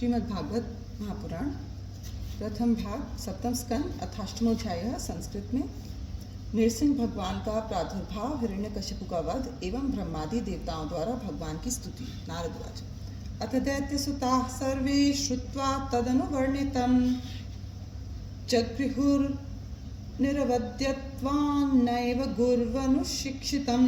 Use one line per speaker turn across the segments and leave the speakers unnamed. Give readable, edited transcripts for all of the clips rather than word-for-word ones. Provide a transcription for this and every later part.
श्रीमद्भागवत महापुराण प्रथम भाग सप्तम स्कंद अथाष्टमोध्याय संस्कृत में। नृसिंह भगवान का प्रादुर्भाव, हिरण्यकशिपु का वध एवं ब्रह्मादि देवताओं द्वारा भगवान की स्तुति। नारदवाच अथ दैत्यसुताः सर्वे श्रुत्वा तदनुवर्णितं जगृहुर्निरवद्यत्वान्नैव गुर्वनुशिक्षितम्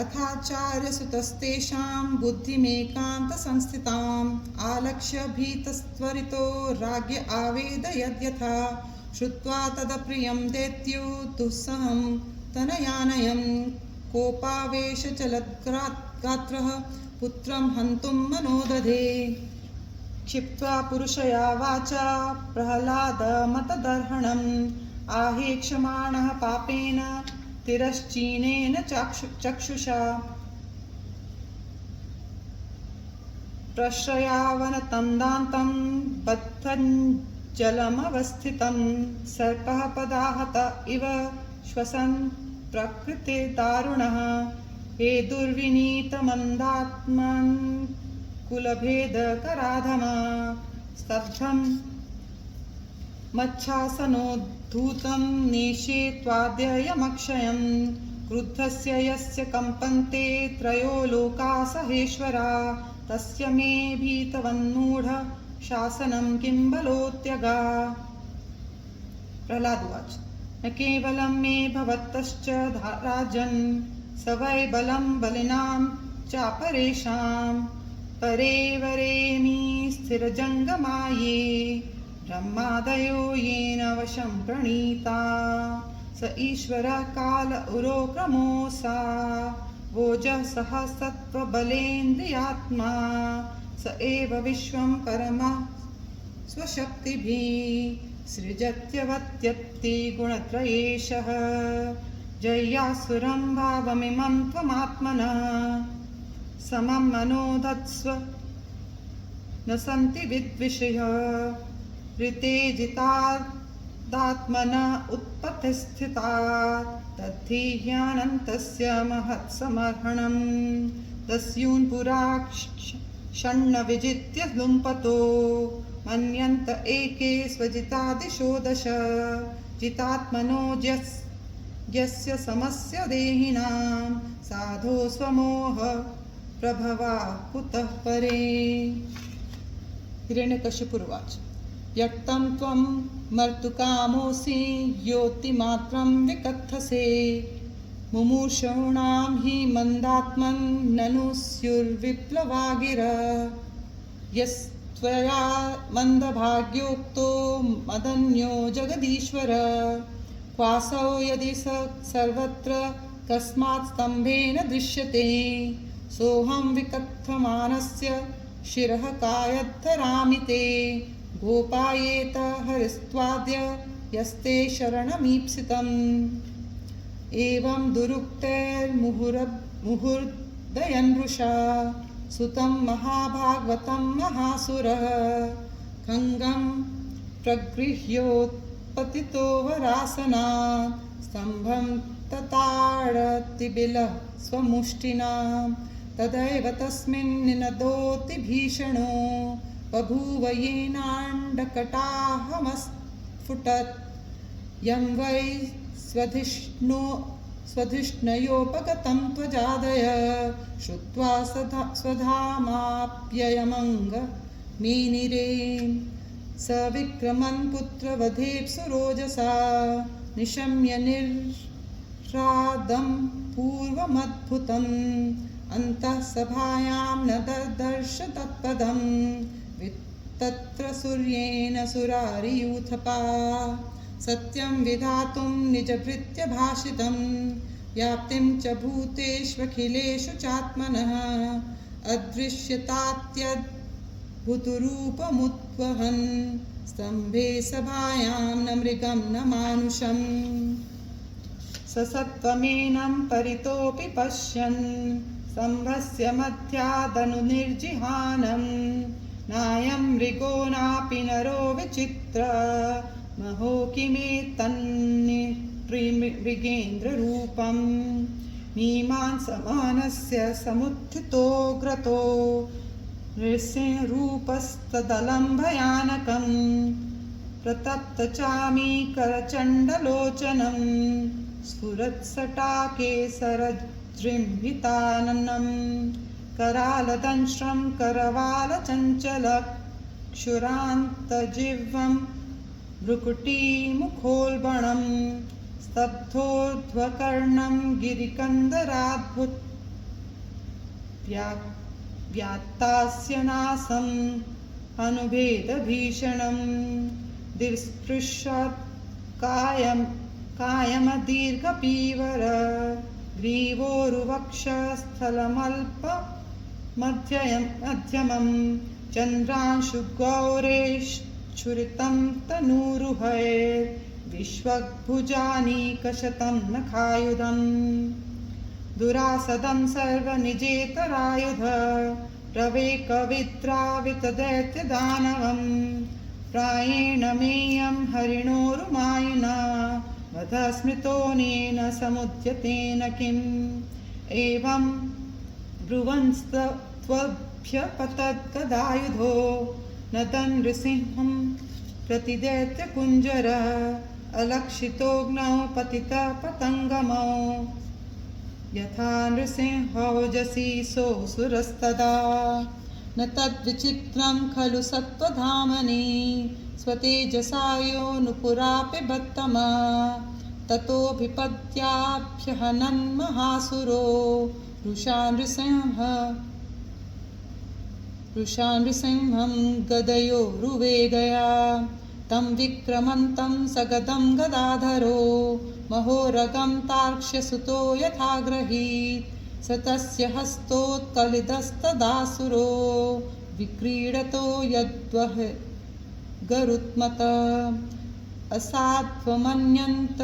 अथाचार्यसुतस्तेषां बुद्धिमेकान्तसंस्थिताम् आलक्ष्य भीतस्त्वरितो राज्ञ आवेदयद्यथा श्रुत्वा तदप्रियं दैत्यो दुःसहं तनयानयं कोपावेशचलद्गात्रः पुत्रं हन्तुं मनोदधे क्षिप्त्वा पुरुषया वाचा प्रह्लादमतदर्हणम् आहेक्षमाणः पापेन तिरश्चीनेन चक्षुषा प्रश्रयावनतं दान्तं बद्धं जलमवस्थितं सर्पः पदाहत इव श्वसन् प्रकृते दारुणः हे दुर्विनीतमन्दात्मन् कुलभेदकराधमा स्तब्धं मच्छासनोद्धूतं नेशे त्वाद्ययमक्षयं क्रुद्धस्य यस्य कम्पन्ते त्रयो लोका सहेश्वरा तस्य मे भीतवन्मूढ शासनं किं बलोत्यगा। प्रह्लादवाच न केवलं मे भवतश्च राजन् स वै बलं बलिनां चापरेषां परे वरेमि स्थिरजङ्गमाये ब्रह्मादयो येन वशं प्रणीता स ईश्वरः काल उरोक्रमोऽसा वोजः सह सत्त्वबलेन्द्रियात्मा स एव विश्वं परमः स्वशक्तिभिः सृजत्यवत्यत्ति गुणत्रयेशः जय्यासुरं भावमिमं त्वमात्मनः समं मनोधत्स्व न सन्ति विद्विषयः ऋते जितादात्मन उत्पत्तिस्थिता तद्धि ह्यानन्तस्य महत्समर्हणम् दस्यून् पुरा षण्ण विजित्य लुम्पतो मन्यन्त एके स्वजितादिशो दश जितात्मनो यस्य समस्य देहिनां साधो स्वमोह प्रभवा कुतः परे। हिरण्यकशिपुर्वाच व्यक्तं त्वं मर्तुकामोऽसि योतिमात्रं विकथसे मुमूर्षूणां हि मन्दात्मन् ननु स्युर्विप्लवागिरः यस्त्वया मन्दभाग्योक्तो मदन्यो जगदीश्वर क्वासौ यदि स सर्वत्र कस्मात् स्तम्भेन दृश्यते सोऽहं विकथमानस्य शिरः कायद्धरामि ते गोपायेत हरिस्त्वाद्य यस्ते शरणमीप्सितम् एवं दुरुक्तैर्मुहुर्दयन् वृषा सुतं महाभागवतं महासुरः खङ्गं प्रगृह्योत्पतितो वरासनात् स्तम्भं तताडतिबिलः स्वमुष्टिना तदैव तस्मिन् निनदोति भीषणो बभूव येनाण्डकटाहमस्फुटत् यं वै स्वधिष्णयोपगतं त्वजादय श्रुत्वा स्वधामाप्ययमङ्गमीनिरे स विक्रमन् पुत्रवधेप्सुरोजसा निशम्य निर्ह्रादं पूर्वमद्भुतम् अन्तः सभायां न ददर्श तत्पदं तत्र सूर्येण सुरारियूथपा सत्यं विधातुं निजभृत्य भाषितं व्याप्तिं च भूतेष्वखिलेषु चात्मनः अदृश्यतात्यद्भुतरूपमुद्वहन् स्तम्भे सभायां न मृगं न मानुषम् स सत्त्वमेनं परितोऽपि पश्यन् स्तम्भस्य मध्यादनुनिर्जिहानं नायं मृगो नापि नरो विचित्र महो किमेतन्मृगेन्द्ररूपं मीमांसमानस्य समुत्थितो ग्रतो नृसिंहरूपस्तदलं भयानकं प्रतप्तचामीकरचण्डलोचनं स्फुरत्सटाकेसरजृम्भिताननं करालदंष्ट्रं करवालचञ्चलक्षुरान्तजिह्वं भ्रुकुटीमुखोल्बणं स्तब्धोर्ध्वकर्णं गिरिकन्दराद्भुत व्यात्तास्यनासम् अनुभेदभीषणं दिवस्पृशात् कायमदीर्घपीवर ग्रीवोरुवक्षस्थलमल्पमध्यमं चन्द्रांशुगौरेश्छुरितं तनूरुहैर्विश्वभुजानीकशतं नखायुधम् दुरासदं सर्वनिजेतरायुध प्रवेकविद्रावितदैत्यदानवं प्रायेण मेयं हरिणोरुमायिना वधस्मृतोऽनेन समुद्यतेन किम् एवं ब्रुवंस्त्वभ्यपतद्गदायुधो नदन् नृसिंहं प्रतिदैत्यकुञ्जरः अलक्षितोऽग्नौ पतितः पतङ्गमौ यथा नृसिंहौजसि सोऽसुरस्तदा न तद्विचित्रं खलु सत्त्वधामनि स्वतेजसा यो नुपुरापि बत्तमा ततोऽभिपत्याभ्यहनन् महासुरो रुषा नृसिंहं गदयोरुवेगया तं विक्रमन्तं सगदं गदाधरो महोरगं तार्क्ष्यसुतो यथा ग्रहीत स तस्य हस्तोत्कलितस्तदासुरो विक्रीडतो यद्वह गरुत्मत असाध्वमन्यन्त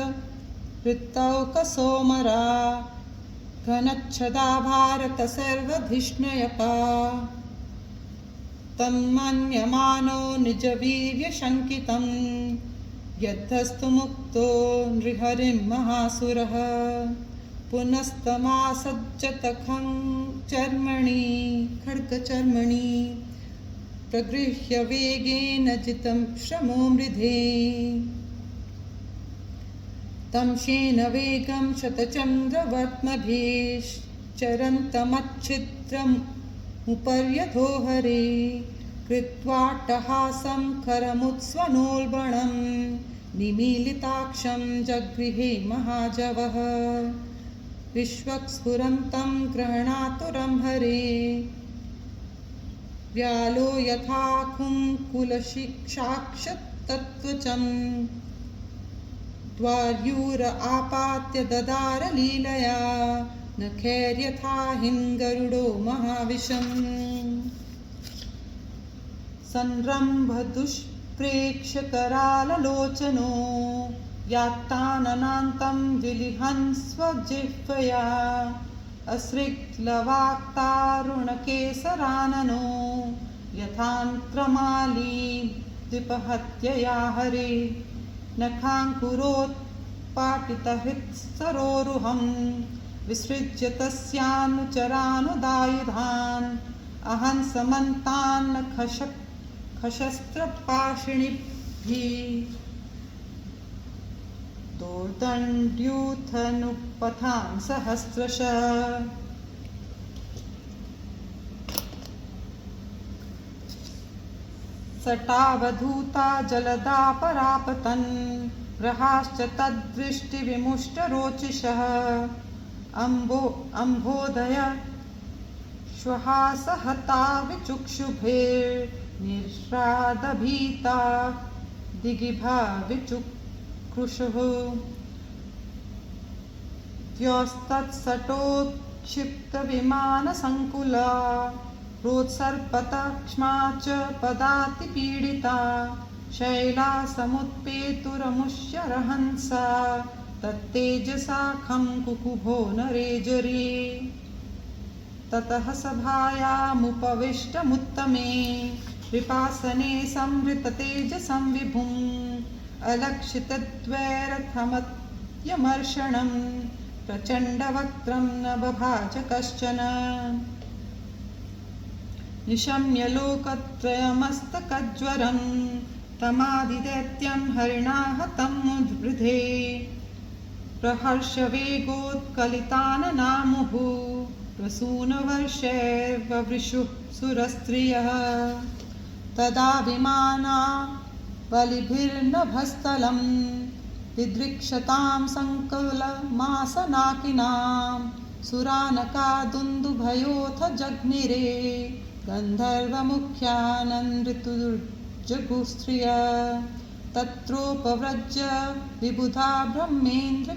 हृत्तौकसोमरा घनच्छदा भारत सर्वधिष्णयपा तं मन्यमानो निजवीर्यशङ्कितं यद्धस्तु मुक्तो नृहरिं महासुरः पुनस्तमासज्जत खड्गचर्मणि प्रगृह्य वेगेन जितं श्रमो मृधे तं शेनवेगं शतचन्द्रवर्त्मभिश्चरन्तमच्छिद्रमुपर्यधो हरे कृत्वाट्टहासं खरमुत्स्वनोल्बणं निमीलिताक्षं जगृहे महाजवः विश्वक्स्फुरन्तं गृह्णातुरं हरे व्यालो यथा कुङ्कुलशिक्षाक्षतत्त्वचं द्वार्यूर आपात्य ददार लीलया नखैर्यथा हिङ्गरुडो महाविशम् संरम्भदुष्प्रेक्ष्य कराललोचनो यात्ताननान्तं विलिहन् स्वजिह्वया अस्रिक्लवाक्तारुणकेसराननो यथान्त्रमाली द्विपहत्यया हरे नखाङ्कुरोत्पाटितहृत्सरोरुहं विसृज्य तस्यानुचरानुदायुधान् अहंसमन्तान् खशस्त्रपाशिणिभिः दोर्दण्ड्यूथनुपथान् सहस्रशः सटावधूता जलदा परापतन् ग्रहाश्च तद्दृष्टिविमुष्टरोचिषः अम्भोदय श्वहासहता विचुक्षुभिर्निःश्रादभीता दिगिभा विचुक्रुशुः द्यौस्तत्सटोत्क्षिप्तविमानसङ्कुला रोत्सर्पतक्ष्मा च पदातिपीडिता शैला समुत्पेतुरमुष्यरहंसा तत्तेजसा खं कुकुभो नरेजरे ततः सभायामुपविष्टमुत्तमे विपासने संहृततेजसं विभुम् अलक्षितद्वैरथमत्यमर्षणं प्रचण्डवक्त्रं न बभाज कश्चन निशम्य लोकत्रयमस्तकज्वरं तमादिदैत्यं हरिणा हतं मुद्वृधे प्रहर्षवेगोत्कलिताननामुः प्रसूनवर्षैर्ववृषुः सुरस्त्रियः तदा विमाना बलिभिर्नभस्थलं दिदृक्षतां सङ्कुलमासनाकिनां सुरानकादुन्दुभयोऽथ जग्निरे गन्धर्वमुख्याननृतुर्जगुस्त्रिय तत्रोपव्रज्य विबुधा ब्रह्मेन्द्र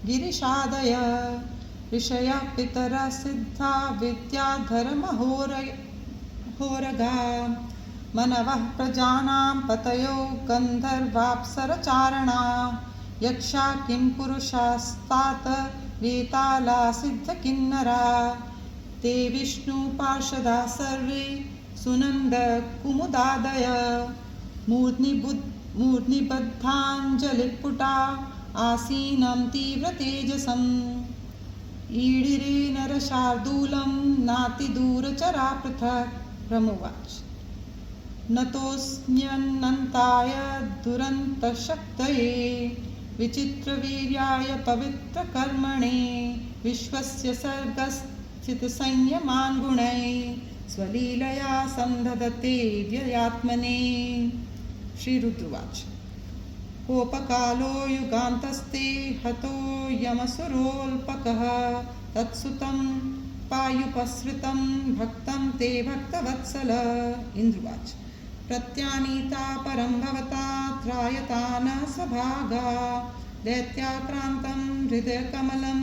गिरिशादय ऋषयः पितरः सिद्धा विद्याधरमहोरगा मनवः प्रजानां पतयो गन्धर्वाप्सरचारणा यक्षा किं पुरुषास्तात वेताला सिद्धकिन्नरा ते विष्णुपार्षदा सर्वे सुनन्दकुमुदादय मूर्ध्निबद्धाञ्जलिपुटा आसीनं तीव्रतेजसम् ईडिरे नरशार्दूलं नातिदूरचरा पृथक् ब्रह्मोवाच नतोऽस्म्यनन्ताय दुरन्तशक्तये विचित्रवीर्याय पवित्रकर्मणे विश्वस्य सर्गस्थितसंयमान् गुणैः स्वलीलया संदधते व्ययात्मने। श्रीरुद्रवाच कोपकालो युगान्तस्ते हतो यमसुरोऽल्पकः तत्सुतं पायुपसृतं भक्तं ते भक्तवत्सल। इन्द्रवाच प्रत्यानीता परं भवता त्रायतान स्वभागा दैत्याक्रान्तं हृदयकमलं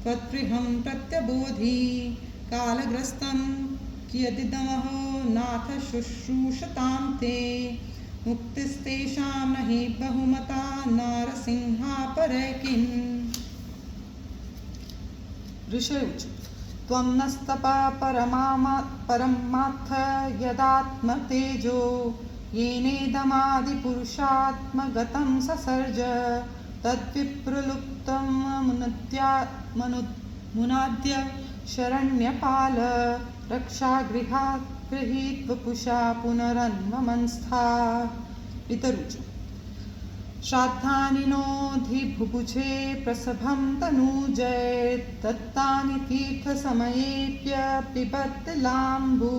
त्वद्गृहं प्रत्यबोधि कालग्रस्तं कियदिदमहो नाथ शुश्रूषतां ते मुक्तिस्तेषां न हि बहुमता नारसिंहापरे किम्। ऋषयुच त्वं नस्तपा परमात्थ यदात्मतेजो येनेदमादिपुरुषात्मगतं ससर्ज तद्विप्रलुप्तं मुनाद्य शरण्यपाल रक्षागृहात् गृहीत्वपुषा पुनरन्वमंस्था। पितरुच श्राद्धानि नोऽधिभुभुजे प्रसभं तनूजै दत्तानि तीर्थसमयेऽप्यपिबत्तिलाम्बु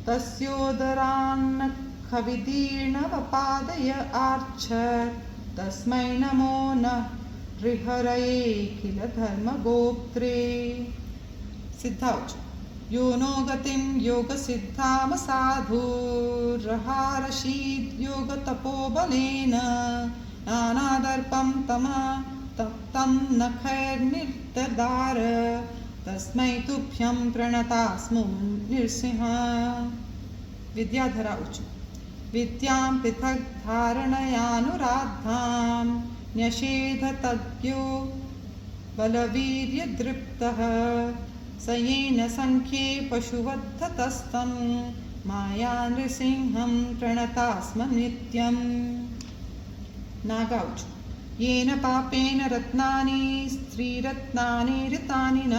तस्योदरान्नखविदीर्णवपादय आर्च्छत् तस्मै नमो नः हृहरये किल धर्मगोप्त्रे। सिद्धाउच यो नो गतिं योगसिद्धामसाधुरहारशीद् योगतपोबलेन नानादर्पं तं नखैर्निर्ददार तस्मै तुभ्यं प्रणतास्मो नृसिंह। विद्याधरा उच विद्यां पृथक् धारणयानुराद्धां न्यषेधतज्ञो बलवीर्यदृप्तः स येन संख्ये पशुवद्धतस्तं माया नृसिंहं प्रणतास्म नित्यम्। नागाउच येन पापेन रत्नानि स्त्रीरत्नानि ऋतानि न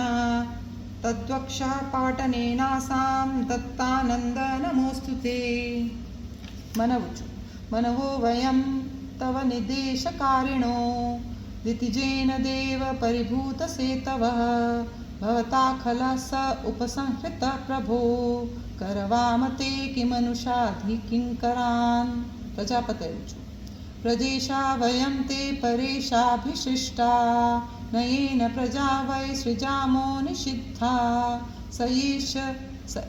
तद्वक्षः पाटनेनासां दत्तानन्द नमोऽस्तु ते। मनवुच मनवो वयं तव निदेशकारिणो दितिजेन देव परिभूतसेतवः भवता खलः स उपसंहृतः प्रभो करवामते किमनुषाधिकिङ्करान्। प्रजापतिरुच प्रजेशा वयं ते परेशाभिशिष्टा न येन प्रजा वै सृजामो निषिद्धा स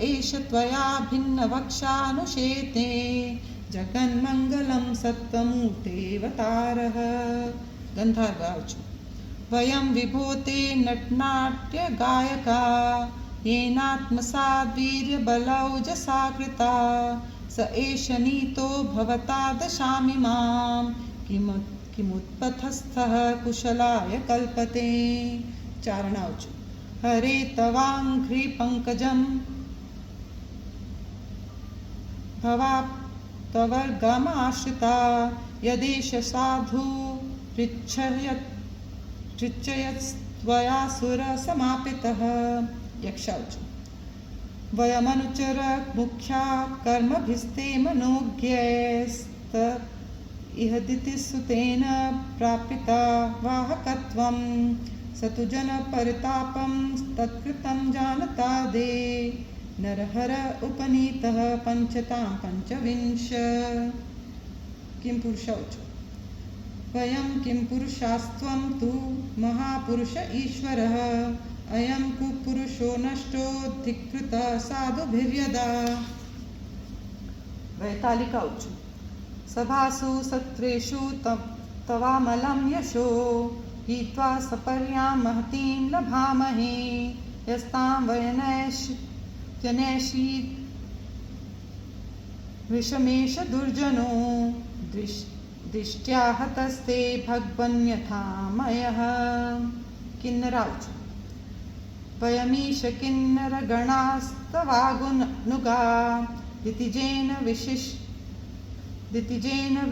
एष त्वया भिन्नवक्षानुशेते जगन्मङ्गलं सत्त्वमूर्तेऽवतारः। गन्धर्वाच वयं विभो ते नटनाट्यगायका येनात्मसाद्वीर्यबलौजसा कृता स एष नीतो भवता दशामि मां किमुत्पथस्थः कुशलाय कल्पते। चारणाउच हरे तवाङ्घ्रिपङ्कजं भवाप्तवर्गमाश्रिता यदेष साधु पृच्छयत्त्वया सुरसमापितः। यक्षाउच वयमनुचर मुख्या कर्मभिस्ते मनोज्ञैस्त इह दितिसुतेन प्रापिता वाहकत्वं स तु जनपरितापं तत्कृतं जानता दे नरहर उपनीतः पञ्चतां पञ्चविंश किं पुरुषौच वयं किं पुरुषास्त्वं तु महापुरुष ईश्वरः अयं कुपुरुषो नष्टो धिक्कृतः साधुभिर्यदा वैतालिकौच सभासु सत्रेषु तवामलं यशो हित्वा सपर्यां महतीं लभामहे यस्तां वयनैषी विषमेष दुर्जनो दृष्ट्या हतस्ते भगवन्यथामयः किन्नरौच वयमीश किन्नरगणास्तवागुनुगा दितिजेन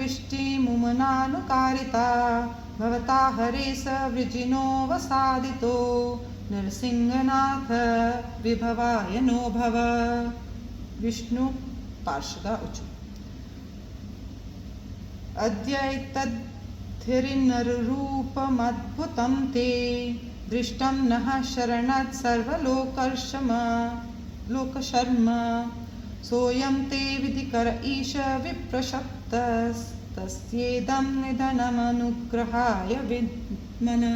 विष्टिमुमनानुकारिता भवता हरे स वृजिनो वसादितो नरसिंहनाथ विभवाय नो भव विष्णु पार्षदौच अद्यैतद्धिरिनररूपमद्भुतं ते दृष्टं नः शरणात् सर्वलोकशर्म सोऽयं ते विधिकर ईश विप्रशप्तस्तस्येदं निधनमनुग्रहाय विद्मना।